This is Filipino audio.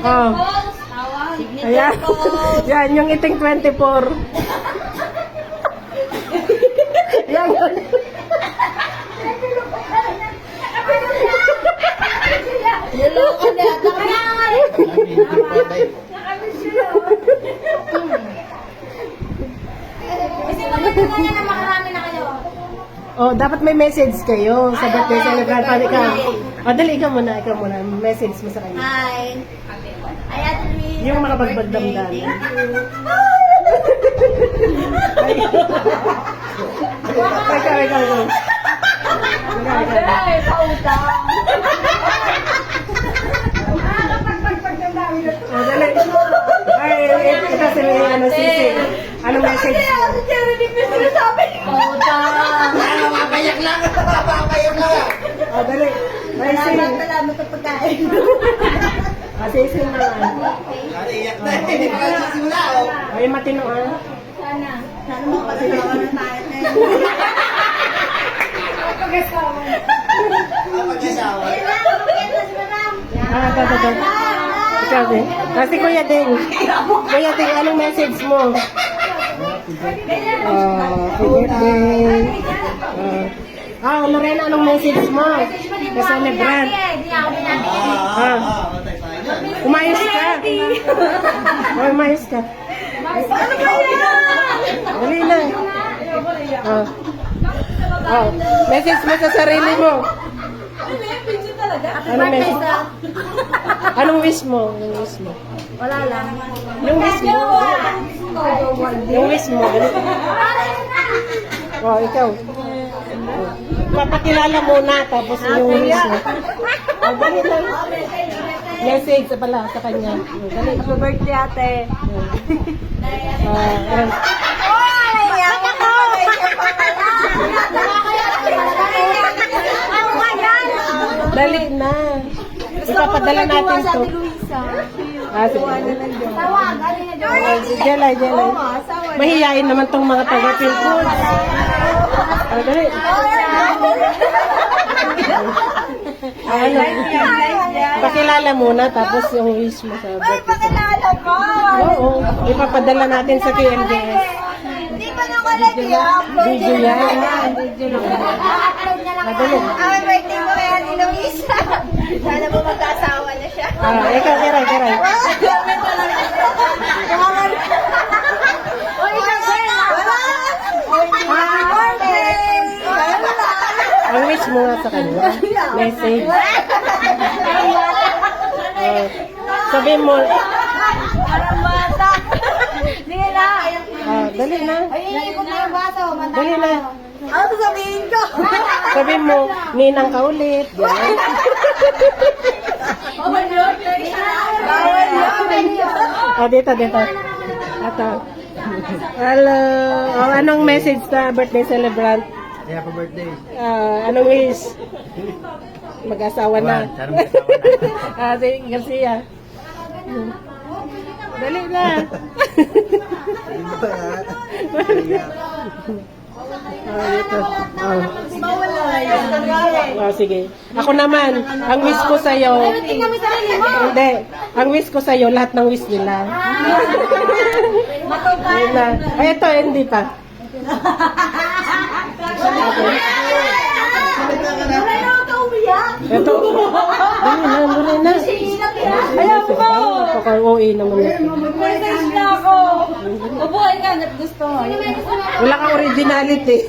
Oh. Ayan. Yan, yung iting 24. Yan. Niloko niya. Kasi maganda niya na makarami na kayo. Oh, dapat may message kayo sa birthday celebrant. Pali ka. Oh, dali, ikaw muna. Message mo sa kanya. Hi. I had to read. Yung makapagbagdamdam. Thank you. Ikaw. Ay, pautang. Oh, dali. Ay, ito sila yung sisi. Anong message mo? Pautang. Makapayak lang. Makapayak lang. Oh, dali. Ay, sing. Salamat sa pagkain. Sing naman. Iyak na. Hindi pa nagsisimula. Ay, matino ah. Sana makapagsawa na tayo. Mag-asawa. Ito. Ikaw din. Kasi Kuya Ding. Kuya Ding, anong message mo? Happy birthday. Lorena, anong message mo? Sa celebrant. Umayos ka. Umayos ka. Ano ba yan? Dali na. Message mo sa sarili mo. Anong message? Anong wish mo? Wala lang. Yung wish mo. Yung wish mo. Oh, ikaw. Papakilala muna, tapos yung wish mo. Oh, dali lang. Message pala sa kanya. Dali. Happy birthday, ate. Ayan. Naiyak ako! Ano ba yan? Dali na. Ipapadala natin to. Sige. Tawag, ano na dyan? Jelay. Mahihain naman tong mga taga-feel food. Dali. Pakilala muna, tapos yung wish mo sa birthday. Pakilala ko! Oo, ipapadala natin sa KMDS. Hindi pa na ko lang i-upload. Video yan. I-upload na lang. Madali. Ang birthday mo kaya ni Luisa. Sana po magkasawa na siya. Ikaw, kiray. O, ikaw, Bella. Ang wish mo nga sa kanya. Message. Sabihin mo, Parang bata. Hindi na. dali na. Ayun, ikot na yung baso. Dali na. Ano sabihin ko? Sabihin mo, ninang ka ulit. Yan. Bawal yun. Dito. Ito. Hello. Anong message sa birthday celebrant? Happy birthday. Anong wish? Mag-asawa na. Sana mag-asawa na. Sige, Garcia. Dali na. Ito. Sige. Ako naman, ang wish ko sa'yo. Hindi. Ang wish ko sa'yo, lahat ng wish nila. Yun na. Ay, ito, hindi pa. Ito. Dali na. Ayaw ko. Paka-OA naman ito. Message na ako. Ubuhay ka, gusto mo. Wala kang originality.